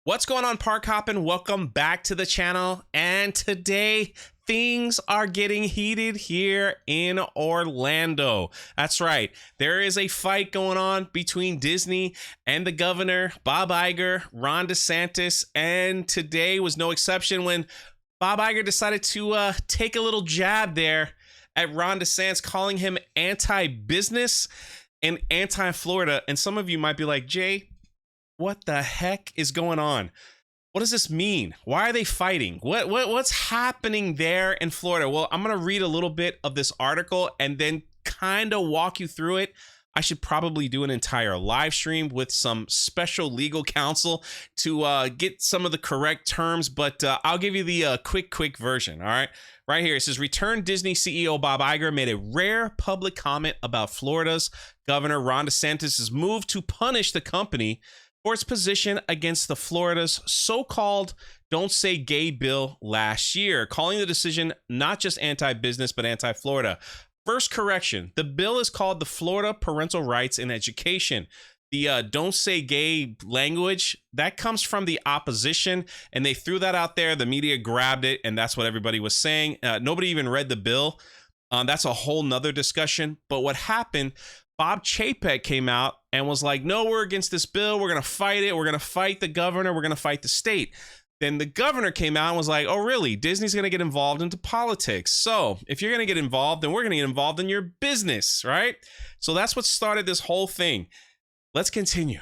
What's going on, Park Hoppin? Welcome back to the channel. And today, things are getting heated here in Orlando. That's right. There is a fight going on between Disney and the governor, Bob Iger, Ron DeSantis. And today was no exception when Bob Iger decided to take a little jab there at Ron DeSantis, calling him anti-business and anti-Florida. And some of you might be like, Jay, what the heck is going on? What does this mean? Why are they fighting? What's happening there in Florida? Well, I'm going to read a little bit of this article and then kind of walk you through it. I should probably do an entire live stream with some special legal counsel to get some of the correct terms, but I'll give you the quick version, all right? Right here, it says, returned Disney CEO Bob Iger made a rare public comment about Florida's Governor Ron DeSantis' move to punish the company for its position against the Florida's so-called Don't Say Gay bill last year, calling the decision not just anti-business, but anti-Florida. First correction, the bill is called the Florida Parental Rights in Education. The Don't Say Gay language, that comes from the opposition, and they threw that out there. The media grabbed it, and that's what everybody was saying. Nobody even read the bill. That's a whole nother discussion. But what happened, Bob Chapek came out and was like, no, we're against this bill. We're going to fight it. We're going to fight the governor. We're going to fight the state. Then the governor came out and was like, oh, really? Disney's going to get involved into politics. So if you're going to get involved, then we're going to get involved in your business, right? So that's what started this whole thing. Let's continue.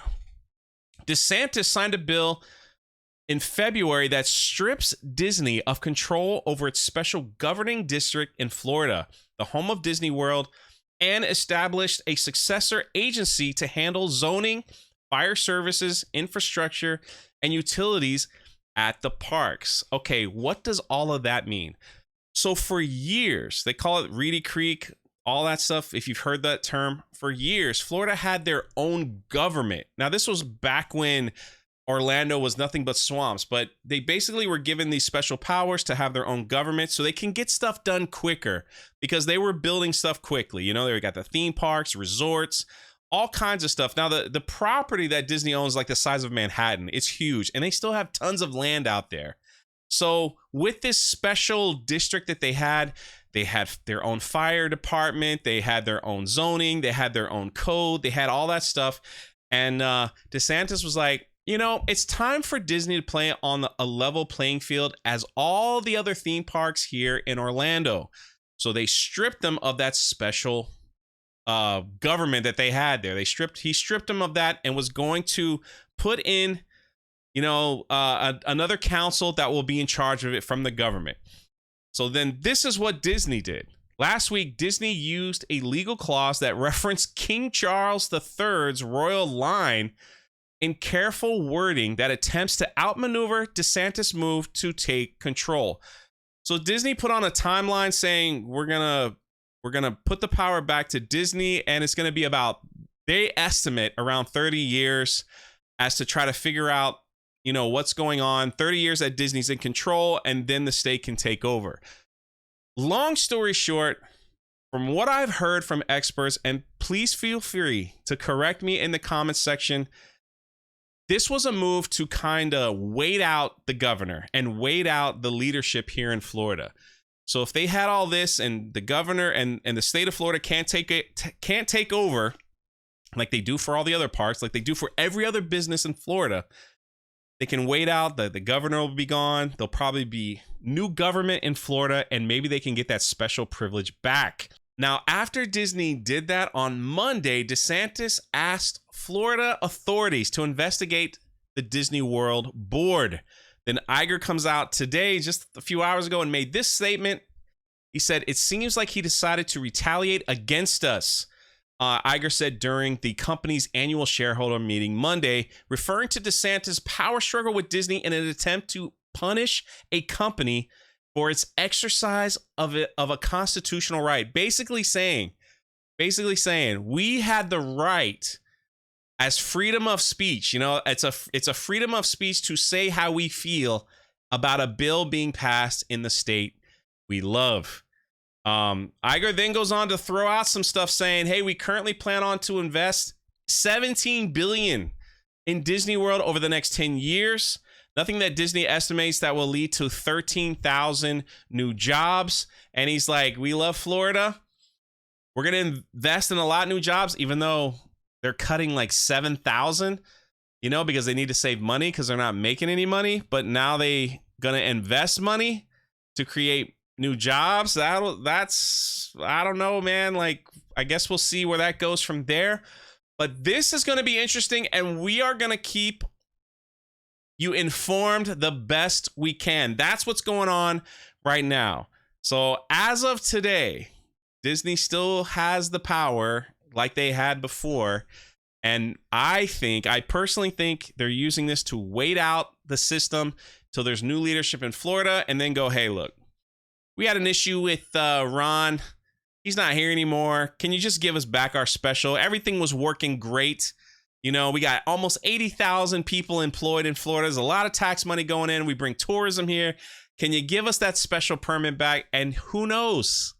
DeSantis signed a bill in February that strips Disney of control over its special governing district in Florida, the home of Disney World, and established a successor agency to handle zoning, fire services, infrastructure, and utilities at the parks. Okay, what does all of that mean? So for years, they call it Reedy Creek, all that stuff, if you've heard that term, for years, Florida had their own government. Now, this was back when Orlando was nothing but swamps, but they basically were given these special powers to have their own government so they can get stuff done quicker because they were building stuff quickly. You know, they got the theme parks, resorts, all kinds of stuff. Now, the property that Disney owns, like the size of Manhattan, it's huge, and they still have tons of land out there. So with this special district that they had their own fire department, they had their own zoning, they had their own code, they had all that stuff. And DeSantis was like, you know, it's time for Disney to play on a level playing field as all the other theme parks here in Orlando. So they stripped them of that special government that they had there. He stripped them of that and was going to put in, you know, another council that will be in charge of it from the government. So then this is what Disney did. Last week, Disney used a legal clause that referenced King Charles III's royal line in careful wording that attempts to outmaneuver DeSantis' move to take control. So Disney put on a timeline saying we're gonna put the power back to Disney, and it's gonna be about, they estimate, around 30 years as to try to figure out, you know, what's going on. 30 years that Disney's in control, and then the state can take over. Long story short, from what I've heard from experts, and please feel free to correct me in the comments section, this was a move to kind of wait out the governor and wait out the leadership here in Florida. So if they had all this and the governor and the state of Florida can't take over like they do for all the other parks, like they do for every other business in Florida, they can wait out. The governor will be gone. There'll probably be new government in Florida, and maybe they can get that special privilege back. Now, after Disney did that on Monday, DeSantis asked Florida authorities to investigate the Disney World board. Then Iger comes out today, just a few hours ago, and made this statement. He said, it seems like he decided to retaliate against us. Iger said during the company's annual shareholder meeting Monday, referring to DeSantis' power struggle with Disney in an attempt to punish a company for its exercise of a constitutional right. Basically saying, we had the right as freedom of speech. You know, it's a freedom of speech to say how we feel about a bill being passed in the state we love. Iger then goes on to throw out some stuff saying, hey, we currently plan on to invest $17 billion in Disney World over the next 10 years. Nothing that Disney estimates that will lead to 13,000 new jobs. And he's like, we love Florida. We're going to invest in a lot of new jobs, even though they're cutting like 7,000, you know, because they need to save money because they're not making any money. But now they going to invest money to create new jobs. That's, I don't know, man. Like, I guess we'll see where that goes from there. But this is going to be interesting, and we are going to keep you informed the best we can. That's what's going on right now. So as of today, Disney still has the power like they had before. And I personally think they're using this to wait out the system till there's new leadership in Florida and then go, hey, look, we had an issue with Ron. He's not here anymore. Can you just give us back our special? Everything was working great. You know, we got almost 80,000 people employed in Florida. There's a lot of tax money going in. We bring tourism here. Can you give us that special permit back? And who knows?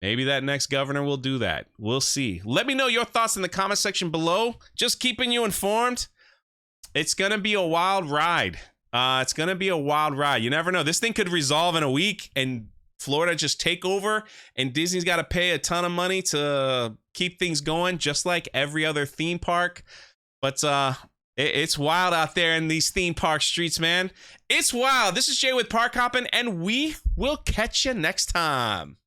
Maybe that next governor will do that. We'll see. Let me know your thoughts in the comment section below. Just keeping you informed. It's going to be a wild ride. It's going to be a wild ride. You never know. This thing could resolve in a week and Florida just take over, and Disney's got to pay a ton of money to keep things going, just like every other theme park. But it's wild out there in these theme park streets, man. It's wild. This is Jay with Park Hoppin', and we will catch you next time.